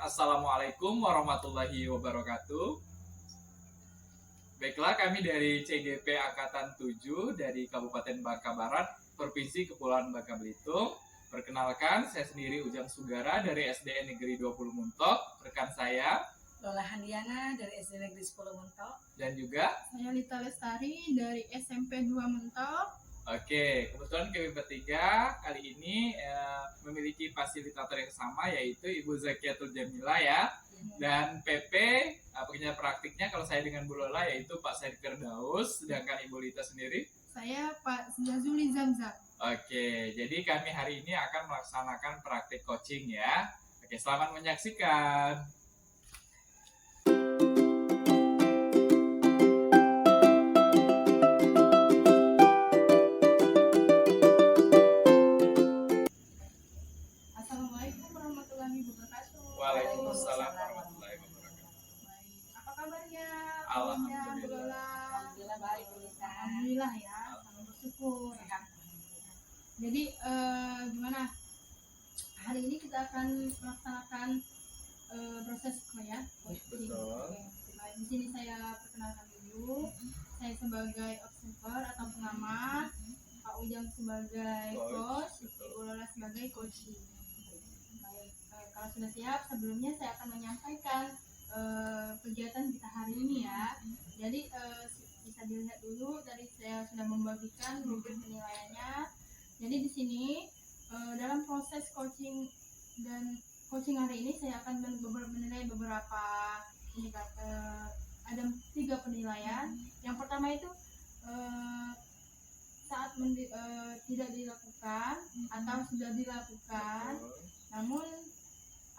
Assalamualaikum warahmatullahi wabarakatuh. Baiklah, kami dari CGP Angkatan 7 dari Kabupaten Bangka Barat, Provinsi Kepulauan Bangka Belitung. Perkenalkan, saya sendiri Ujang Sugara dari SDN Negeri 20 Muntok, rekan saya Lola Handiana dari SD Negeri 10 Muntok. dan juga Saya Lita Lestari dari SMP 2 Mentok. Oke, kebetulan kami bertiga kali ini memiliki fasilitator yang sama, yaitu Ibu Zakiatul Jamila ya. Dan PP pengajar praktiknya kalau saya dengan Bu Lola yaitu Pak Said Firdaus, sedangkan Ibu Lita sendiri Saya Pak Jazuli Zamzam. Oke, jadi kami hari ini akan melaksanakan praktik coaching ya. Oke, selamat menyaksikan. Assalamualaikum warahmatullahi wabarakatuh. Waalaikumsalam warahmatullahi wabarakatuh. Baik, apa kabarnya? Alhamdulillah. Bu Lola? Alhamdulillah baik, Bu Lita. Alhamdulillah ya, sangat bersyukur. Sehat. Jadi gimana? Hari ini kita akan melaksanakan proses ya. Betul. Baik, di sini saya perkenalkan dulu. Saya sebagai observer atau pengamat, Pak Ujang sebagai coach, Ibu Lola sebagai coaching. Baik, kalau sudah siap, sebelumnya saya akan menyampaikan kegiatan kita hari ini ya. Jadi bisa dilihat dulu dari saya sudah membagikan rubrik penilaiannya. Jadi di sini dalam proses coaching dan coaching hari ini saya akan menilai beberapa indikator. Ada 3 penilaian. Yang pertama itu saat tidak dilakukan atau sudah dilakukan, namun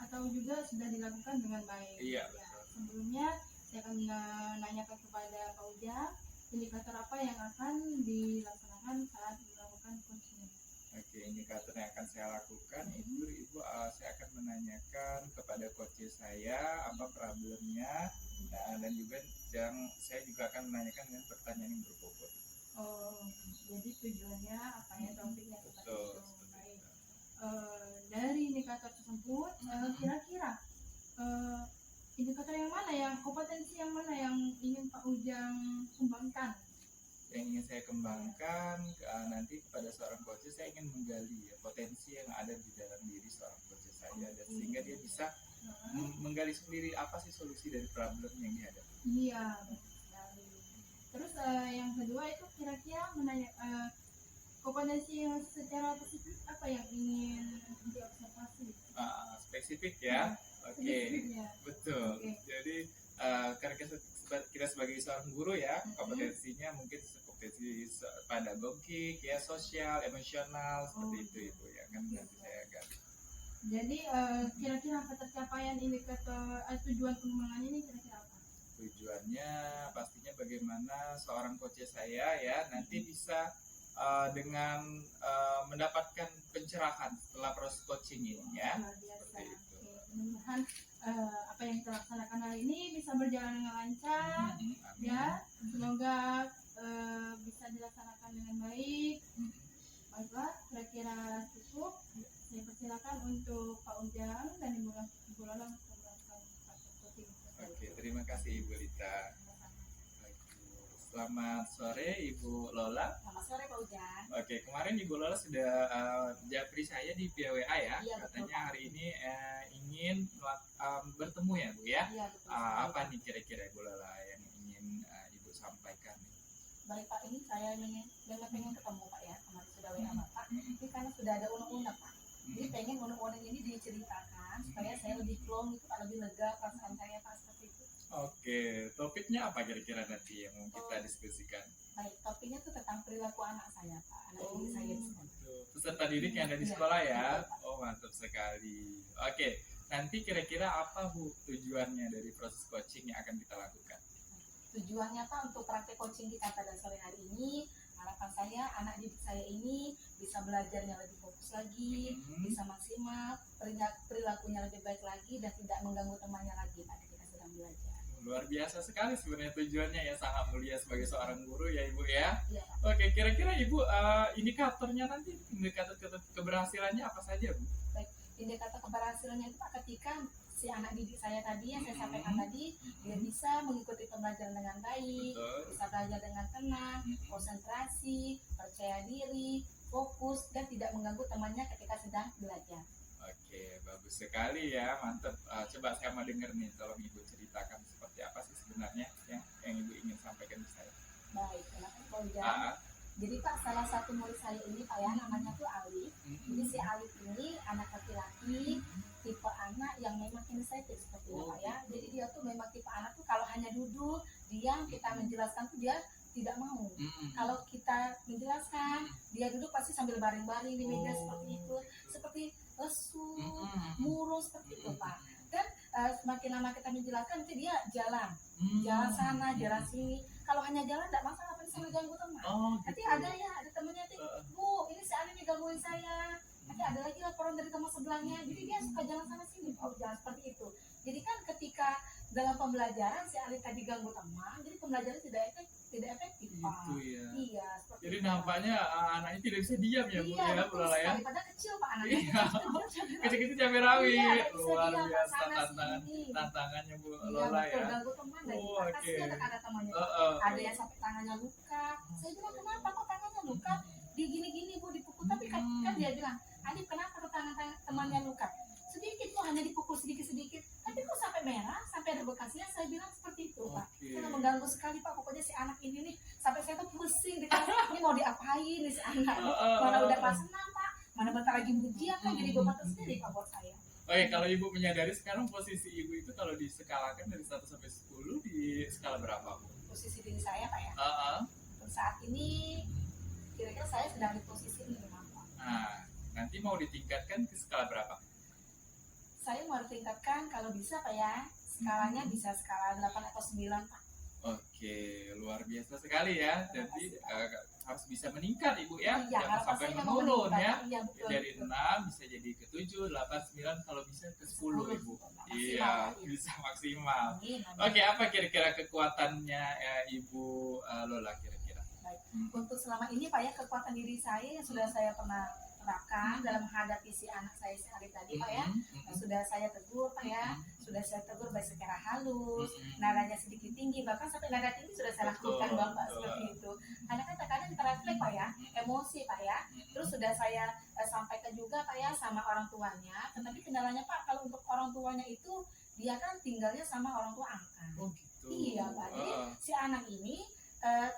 atau juga sudah dilakukan dengan baik. Iya, Ya, betul. sebelumnya saya akan menanyakan kepada Pak Ujang indikator apa yang akan dilaksanakan saat melakukan coaching. Oke, indikator yang akan saya lakukan itu Ibu, saya akan menanyakan kepada coach saya apa problemnya, dan juga yang saya juga akan menanyakan dengan pertanyaan yang berbobot. Oh, jadi tujuannya apa ya, topiknya seperti Betul. itu. Baik. Dari indikator tersebut, kira-kira indikator yang mana, yang kompetensi yang mana yang ingin Pak Ujang kembangkan? Yang ingin saya kembangkan nanti kepada seorang coach, saya ingin menggali ya, potensi yang ada di dalam diri seorang coach saya, dan sehingga dia bisa menggali sendiri apa sih solusi dari problem yang dihadapi. Iya, betul sekali. Terus yang kedua itu kira-kira kompetensi yang secara spesifik apa yang ingin diobservasi? Spesifik ya. Oke, Spesifiknya. betul. Oke. Jadi karena kita sebagai seorang guru ya, kompetensinya mungkin kompetensi pedagogik ya, sosial, emosional, seperti itu Ibu ya, kan nanti saya gali. Jadi kira-kira pencapaian indikator tujuan pengembangan ini kira-kira apa? Tujuannya pastinya bagaimana seorang coach saya ya nanti bisa dengan mendapatkan pencerahan setelah proses coaching ini ya. Luar biasa. Seperti itu. Oke, mudah-mudahan apa yang kita laksanakan hari ini bisa berjalan dengan lancar. Amin. Ya, semoga bisa dilaksanakan dengan baik. Baiklah, kira-kira cukup. Saya persilakan untuk Pak Ujang dan Ibu Lola untuk melakukan praktek coaching. Oke, terima kasih Ibu Lita. Selamat sore Ibu Lola. Selamat sore, Pak Ujang. Oke, kemarin Ibu Lola sudah japri saya di via WA ya. Iya, betul, Katanya hari ini ingin bertemu ya Bu ya. Iya, betul. Apa nih kira-kira Ibu Lola yang ingin Ibu sampaikan? Baik Pak, ini saya pengen ketemu Pak ya. Kemarin sudah WA Bapak. Ini karena sudah ada unek-unek Pak. Jadi pengen unek-unek ini diceritakan supaya saya lebih plong gitu, Pak, lebih lega perasaan saya Pak seperti itu. Oke, topiknya apa kira-kira nanti yang mau kita diskusikan? Baik, topiknya tuh tentang perilaku anak saya Pak, anak didik saya di sekolah. Peserta didik yang ada di sekolah ya. Oh, mantap sekali. Oke, nanti kira-kira apa Bu tujuannya dari proses coaching yang akan kita lakukan? Tujuannya Pak untuk praktek coaching kita pada sore hari ini, harapan saya anak didik saya ini bisa belajarnya lebih fokus lagi, bisa maksimal, perilakunya lebih baik lagi dan tidak mengganggu temannya lagi Pak ketika sedang belajar. Luar biasa sekali sebenarnya tujuannya ya, sangat mulia sebagai seorang guru ya Ibu ya. Iya Pak. Oke, kira-kira Ibu indikatornya nanti, indikator keberhasilannya apa saja Bu? Baik, indikator keberhasilannya itu Pak ketika si anak didik saya tadi yang saya sampaikan tadi, dia bisa mengikuti pembelajaran dengan baik, Betul. bisa belajar dengan tenang, konsentrasi, percaya diri, fokus, dan tidak mengganggu temannya ketika sedang belajar. Oke, bagus sekali ya, mantap. Coba saya mau dengar nih, tolong Ibu ceritakan seperti apa sih sebenarnya yang Ibu ingin sampaikan ke saya. Baik, kenapa Pak Ujang? Ah, Jadi Pak, salah satu murid saya ini Pak ya, namanya tuh Alif. Jadi si Alif ini anak laki-laki, tipe anak yang memang inisiatif seperti itu Pak ya. Jadi dia tuh memang tipe anak tuh kalau hanya duduk, diam, kita menjelaskan tuh dia tidak mau. Kalau kita menjelaskan, dia duduk pasti sambil baring-baring di meja seperti itu, seperti lesu, murung seperti itu Pak. Dan semakin lama kita menjelaskan, nanti dia jalan sana, jalan sini. Kalau hanya jalan tidak masalah, tapi sambil ganggu teman. Nanti ada temannya nanti, Bu, ini si Ali nih gangguin saya. Nanti ada lagi laporan dari teman sebelahnya. Jadi dia suka jalan sana sini, jalan seperti itu. Jadi kan ketika dalam pembelajaran si Ali tadi ganggu teman, jadi pembelajaran tidak efektif Pak. Gitu ya. Iya, seperti Jadi itu. nampaknya anaknya tidak bisa diam ya Bu Iya, ya, betul Bu Lola ya. sekali. Padahal kecil Pak anaknya. Iya. Kecil-kecil. Kecil-kecil cabai rawit, Iya, nggak bisa luar diam, Pak, biasa sana sini. tantangannya Bu Iya, Lola betul, ya. ganggu teman lagi. Oh, Pak. oke. Kasihan ada temannya. Heeh. Ada yang sampai tangannya luka. Saya bilang kenapa kok tangannya luka? Di gini-gini Bu dipukul. Tapi kan dia bilang, Adip kenapa tuh tangan temannya luka? Sedikit kok, hanya dipukul sedikit-sedikit. Tapi kok sampai merah, sampai ada bekasnya. Saya bilang seperti itu Pak. Oke. Karena mengganggu sekali Pak. Pokoknya si anak ini nih sampai saya tuh pusing di kelas. Ini mau diapain nih si anak? Mana udah kelas 6 Pak? Mana bentar lagi ujian kan? Jadi beban tersendiri Pak buat saya. Oke, kalau Ibu menyadari sekarang posisi Ibu itu kalau diskalakan dari 1 sampai 10 di skala berapa Bu? Posisi diri saya Pak ya. Heeh. Untuk saat ini kira-kira saya sedang di posisi 5 Pak. Nah, nanti mau ditingkatkan ke skala berapa? Saya mau tingkatkan kalau bisa Pak ya. Skalanya bisa skala 8 atau 9 Pak. Oke, luar biasa sekali ya. Jadi harus bisa meningkat Ibu ya. Iya, Jangan harapan sampai saya memang menurun meningkat, ya. Pak. Iya, betul. Dari betul. 6 bisa jadi ke 7, 8, 9, kalau bisa ke 10 Ibu. Maksimal, Iya, Pak. bisa maksimal. Amin, amin. Oke, apa kira-kira kekuatannya Ibu Lola kira-kira? Baik. Untuk selama ini Pak ya, kekuatan diri saya yang sudah saya pernah terapkan dalam menghadapi si anak saya si Arif tadi Pak ya, sudah saya tegur Pak ya, sudah saya tegur baik secara halus, nadanya sedikit tinggi, bahkan sampai nada tinggi sudah saya lakukan Bapak seperti itu. Karena kan terkadang terrefleks Pak ya, emosi Pak ya. Terus sudah saya sampaikan juga Pak ya sama orang tuanya, tetapi kendalanya Pak kalau untuk orang tuanya itu dia kan tinggalnya sama orang tua angkat. Oh gitu. Iya Pak, jadi si anak ini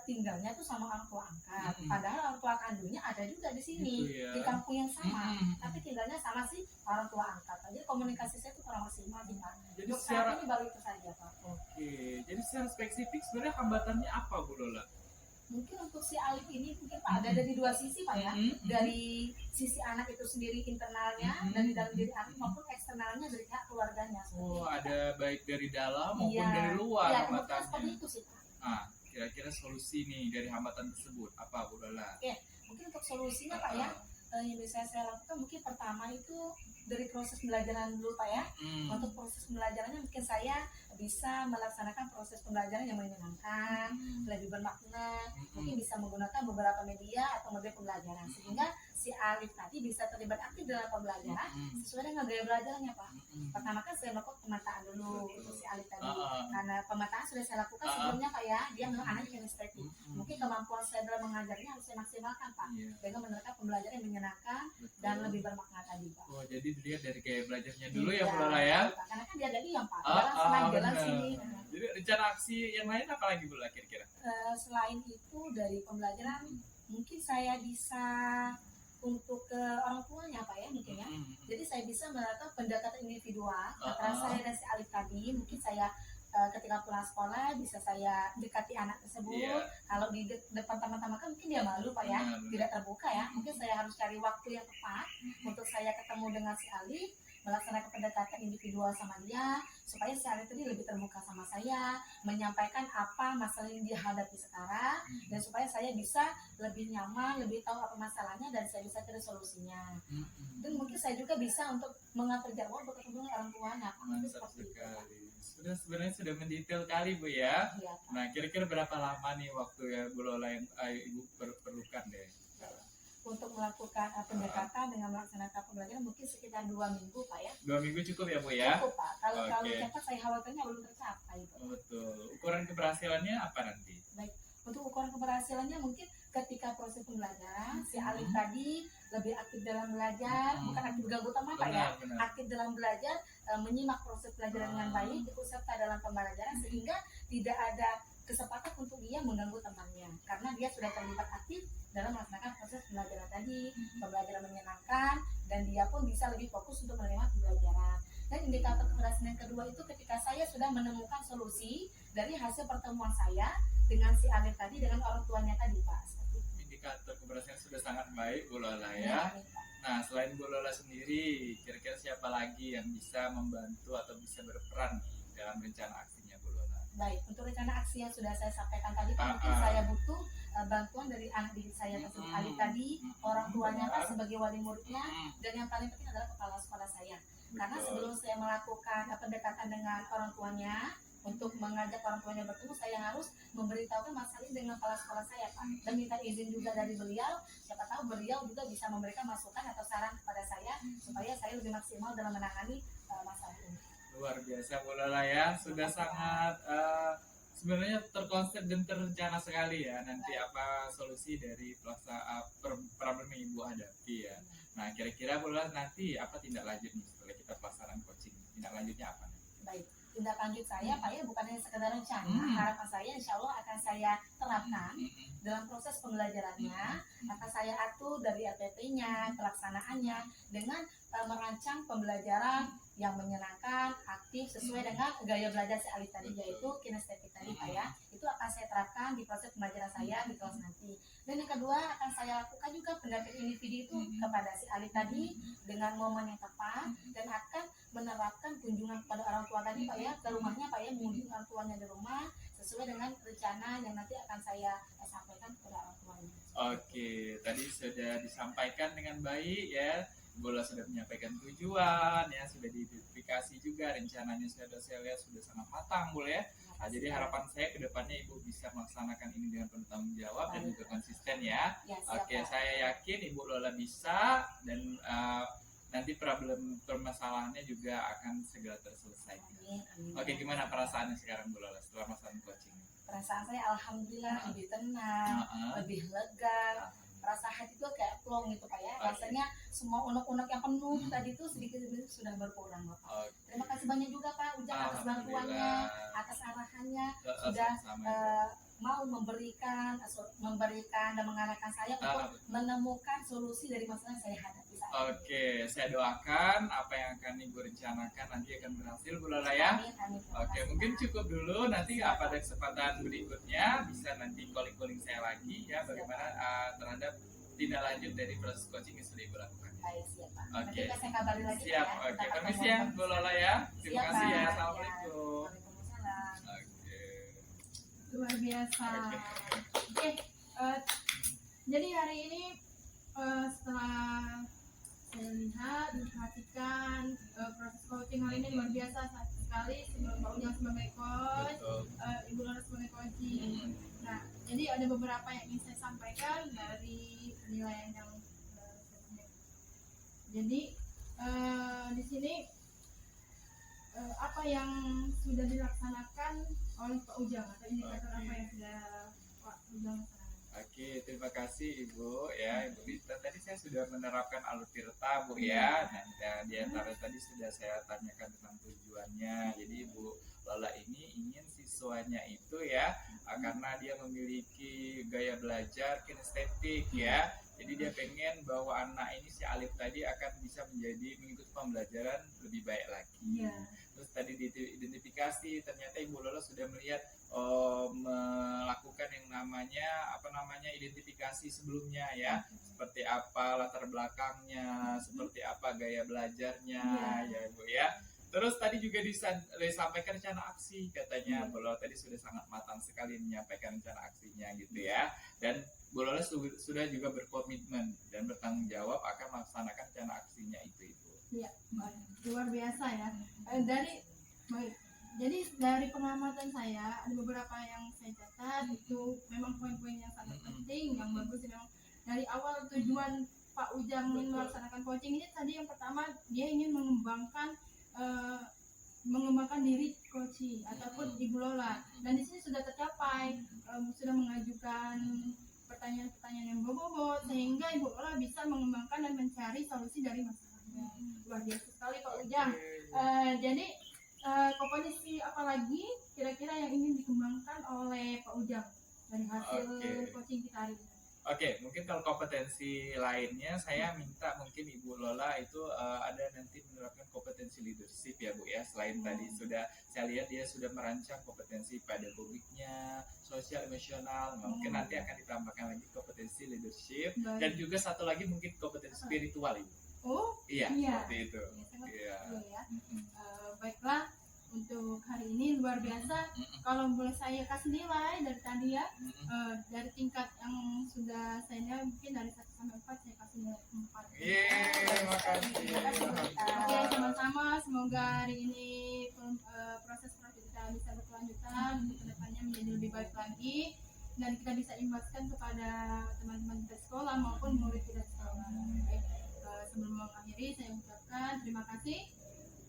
tinggalnya tuh sama orang tua angkat. Padahal orang tua kandungnya ada juga di sini, Gitu ya. di kampung yang sama. Tapi tinggalnya sama si orang tua angkat. Jadi komunikasi saya tuh kurang maksimal sih Pak. Jadi Untuk secara saat ini baru itu saja Pak. Oke, jadi secara spesifik sebenarnya hambatannya apa Bu Lola? Mungkin untuk si Alif ini mungkin Pak ada dari dua sisi Pak ya. Dari sisi anak itu sendiri internalnya, dari dalam diri anak maupun eksternalnya dari pihak keluarganya. Oh, ada baik dari dalam maupun Iya. dari luar Iya, kemungkinan seperti hambatannya. itu sih Pak. Nah, kira-kira solusi nih dari hambatan tersebut apa Bu Lola? Mungkin untuk solusinya Pak ya, yang bisa saya lakukan mungkin pertama itu dari proses pembelajaran dulu Pak ya. Untuk proses pembelajarannya mungkin saya bisa melaksanakan proses pembelajaran yang menyenangkan, lebih bermakna, mungkin bisa menggunakan beberapa media atau model pembelajaran sehingga si Alif tadi bisa terlibat aktif dalam pembelajaran sesuai dengan gaya belajarnya Pak. Pertama kan saya melakukan pemetaan dulu untuk si Alif tadi, karena pemetaan sudah saya lakukan sebelumnya Pak ya, dia memang anak yang inisiatif. Mungkin kemampuan saya dalam mengajarnya harus saya maksimalkan Pak, dengan menerapkan pembelajaran yang menyenangkan dan lebih bermakna tadi Pak. Oh, jadi dilihat dari gaya belajarnya dulu ya Bu Lola ya. Pak. Karena kan dia ada diam Pak, jalan senang jalan benar. sini. Jadi rencana aksi yang lain apa lagi Bu Lola kira-kira? Selain itu dari pembelajaran mungkin saya bisa untuk ke orang tuanya Pak ya mungkin ya. Jadi saya bisa melakukan pendekatan individual antara saya dan si Alif tadi. Mungkin saya ketika pulang sekolah bisa saya dekati anak tersebut. Iya. Kalau di depan teman-teman kan mungkin dia malu Pak ya, tidak terbuka ya. Mungkin saya harus cari waktu yang tepat untuk saya ketemu dengan si Alif, melaksanakan pendekatan individual sama dia supaya si Alif tadi lebih terbuka sama saya, menyampaikan apa masalah yang dia hadapi sekarang dan supaya saya bisa lebih nyaman, lebih tahu apa masalahnya dan saya bisa cari solusinya. Dan mungkin saya juga bisa untuk mengatur jadwal untuk ketemu dengan orang tuanya. Mungkin Mantap seperti itu. sekali. Sebenarnya sudah mendetail kali Bu ya. Iya, Pak. Nah, kira-kira berapa lama nih waktu ya Bu Lola yang Ibu perlukan deh? Untuk untuk melakukan pendekatan dengan melaksanakan pembelajaran mungkin sekitar 2 minggu Pak ya. 2 minggu cukup ya Bu ya? Cukup Pak. Kalau Oke. cepat saya khawatirnya belum tercapai. Pak. Betul. Ukuran keberhasilannya apa nanti? Baik. Untuk ukuran keberhasilannya mungkin ketika proses pembelajaran si Alif tadi lebih aktif dalam belajar, bukan aktif ganggu teman Pak ya, Benar. aktif dalam belajar, menyimak proses pelajaran dengan baik, ikut serta dalam pembelajaran sehingga tidak ada kesempatan untuk dia mengganggu temannya karena dia sudah terlibat aktif dalam melaksanakan proses pembelajaran tadi, pembelajaran menyenangkan dan dia pun bisa lebih fokus untuk menerima pembelajaran. Dan indikator keberhasilan yang kedua itu ketika saya sudah menemukan solusi dari hasil pertemuan saya dengan si Alif tadi dengan orang tuanya tadi Pak. Seperti itu. Indikator keberhasilan sudah sangat baik Bu Lola Ya, ya. Nah, selain Bu Lola sendiri, kira-kira siapa lagi yang bisa membantu atau bisa berperan nih dalam rencana aksinya Bu Lola? Baik, untuk rencana aksi yang sudah saya sampaikan tadi Pak, mungkin saya butuh bantuan dari anak didik saya tersebut Alif tadi, orang tuanya Pak sebagai wali muridnya, dan yang paling penting adalah kepala sekolah saya. Karena sebelum saya melakukan pendekatan dengan orang tuanya untuk mengajak orang tuanya bertemu, saya harus memberitahukan masalah ini dengan kepala sekolah saya Pak, dan minta izin juga dari beliau. Siapa tahu beliau juga bisa memberikan masukan atau saran kepada saya supaya saya lebih maksimal dalam menangani masalah ini. Luar biasa Bu Lola ya, sudah sangat sebenarnya terkonsep dan terencana sekali ya nanti apa solusi dari problem yang Ibu hadapi ya. Nah, kira-kira Bu Lola nanti apa tindak lanjut nih setelah kita pelaksanaan coaching? Tindak lanjutnya apa nih? Baik, tindak lanjut saya Pak ya bukan hanya sekedar rencana, harapan saya insya Allah akan saya terapkan dalam proses pembelajarannya, akan saya atur dari RPP-nya, pelaksanaannya dengan merancang pembelajaran yang menyenangkan, aktif sesuai dengan gaya belajar si Alif tadi yaitu kinestetik tadi Pak ya. Itu akan saya terapkan di proses pembelajaran saya di kelas nanti. Dan yang kedua akan saya lakukan juga pendampingan individu itu kepada si Alif tadi dengan momen yang tepat dan akan menerapkan kunjungan kepada orang tua tadi Pak ya ke rumahnya Pak ya, mengunjungi orang tuanya di rumah sesuai dengan rencana yang nanti akan saya sampaikan kepada orang tuanya. Oke, tadi sudah disampaikan dengan baik ya. Bola sudah menyampaikan tujuan ya, sudah diidentifikasi juga rencananya sudah saya lihat sudah sangat matang boleh ya. Nah, jadi harapan saya ke depannya Ibu bisa melaksanakan ini dengan penuh tanggung jawab dan juga konsisten ya. Ya, siap, Oke, Pak. saya yakin Ibu Lola bisa dan nanti problem permasalahannya juga akan segera terselesaikan. Amin, amin. Oke, gimana perasaannya sekarang Bu Lola setelah melaksanakan coaching? Perasaan saya alhamdulillah lebih tenang, lebih lega. Rasa hati itu kayak plong gitu Pak ya. Rasanya semua unek-unek yang penuh tadi itu sedikit-sedikit sudah berkurang Bapak. Terima kasih banyak juga Pak Ujang atas bantuannya, atas arahannya, sudah mau memberikan dan mengarahkan saya untuk menemukan solusi dari masalah yang saya hadapi saat ini. Oke, saya doakan apa yang akan Ibu rencanakan nanti akan berhasil Bu Lola ya. Amin, amin. Oke, mungkin cukup dulu. Nanti pada kesempatan berikutnya bisa nanti calling saya lagi ya bagaimana terhadap tindak lanjut dari proses coaching yang sudah Ibu lakukan. Baik, siap Pak. Oke. Nanti saya kabari lagi Siap. Pak ya. Oke, Kita permisi ketemu ya lagi. Bu Lola ya. Terima Siap, kasih ya. Pak. Assalamualaikum. Waalaikumsalam. Oke. Luar biasa. Oke. Oke, jadi hari ini setelah saya lihat dan perhatikan proses coaching hari ini luar biasa sekali. Pak Ujang sebagai coach, Betul. Ibu Lola sebagai coaching. Nah, jadi ada beberapa yang ingin saya sampaikan dari penilaian yang jadi di sini apa yang sudah dilaksanakan oleh Pak Ujang atau indikator apa yang sudah Pak Ujang laksanakan? Oke, terima kasih Ibu ya. Ibu Dita, tadi saya sudah menerapkan alur tirta Bu ya. Dan di antara tadi sudah saya tanyakan tentang tujuannya. Jadi Ibu Lola ini ingin siswanya itu ya karena dia memiliki gaya belajar kinestetik ya. Jadi dia pengen bahwa anak ini si Alif tadi akan bisa menjadi mengikuti pembelajaran lebih baik lagi. Iya. Terus tadi diidentifikasi ternyata Ibu Lola sudah melihat melakukan yang namanya identifikasi sebelumnya ya, seperti apa latar belakangnya, seperti apa gaya belajarnya ya Bu ya. Terus tadi juga disampaikan rencana aksi katanya Bu Lola tadi sudah sangat matang sekali menyampaikan rencana aksinya gitu ya. Dan Bu Lola sudah juga berkomitmen dan bertanggung jawab akan melaksanakan rencana aksinya itu Ibu. Iya, luar biasa ya. Jadi dari pengamatan saya ada beberapa yang saya catat itu memang poin-poin yang sangat penting, yang bagus memang dari awal tujuan Pak Ujang melaksanakan coaching ini tadi yang pertama dia ingin mengembangkan diri coaching ataupun Ibu Lola, dan di sini sudah tercapai, sudah mengajukan pertanyaan-pertanyaan yang bobot sehingga Ibu Lola bisa mengembangkan dan mencari solusi dari masalahnya. Luar biasa sekali Pak Ujang. Jadi kompetensi apa lagi kira-kira yang ingin dikembangkan oleh Pak Ujang dari hasil coaching kita hari ini? Oke, mungkin kalau kompetensi lainnya saya minta mungkin Ibu Lola itu ada nanti menerapkan kompetensi leadership ya Bu ya. Selain tadi sudah saya lihat dia sudah merancang kompetensi pedagogiknya, sosial emosional, mungkin nanti akan ditambahkan lagi kompetensi leadership. Baik. Dan juga satu lagi mungkin kompetensi spiritual Ibu. Oh Iya, iya, seperti itu. sangat Iya. betul ya. Baiklah, untuk hari ini luar biasa. Kalau boleh saya kasih nilai dari tadi ya, dari tingkat yang sudah saya mungkin dari 1 sampai 4 saya kasih nilai 4. Terima kasih. Oke, sama-sama. Semoga hari ini proses kita bisa berkelanjutan untuk kedepannya menjadi lebih baik lagi, dan kita bisa imbaskan kepada teman-teman kita sekolah maupun murid kita sekolah. Baik, sebelum mengakhiri saya ucapkan terima kasih.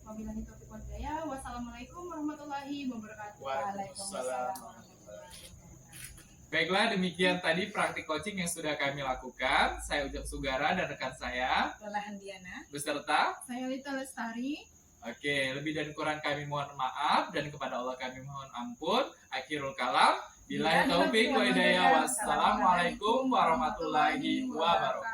Wabillahi taufiq wal hidayah. Wassalamualaikum warahmatullahi wabarakatuh. Waalaikumsalam. Baiklah, demikian tadi praktik coaching yang sudah kami lakukan. Saya Ujang Sugara dan rekan saya Lola Handiana beserta. Saya Lita Lestari. Oke, lebih dan kurang kami mohon maaf dan kepada Allah kami mohon ampun. Akhirul kalam. Billahi taufiq wa hidayah. Wassalamualaikum warahmatullahi wabarakatuh.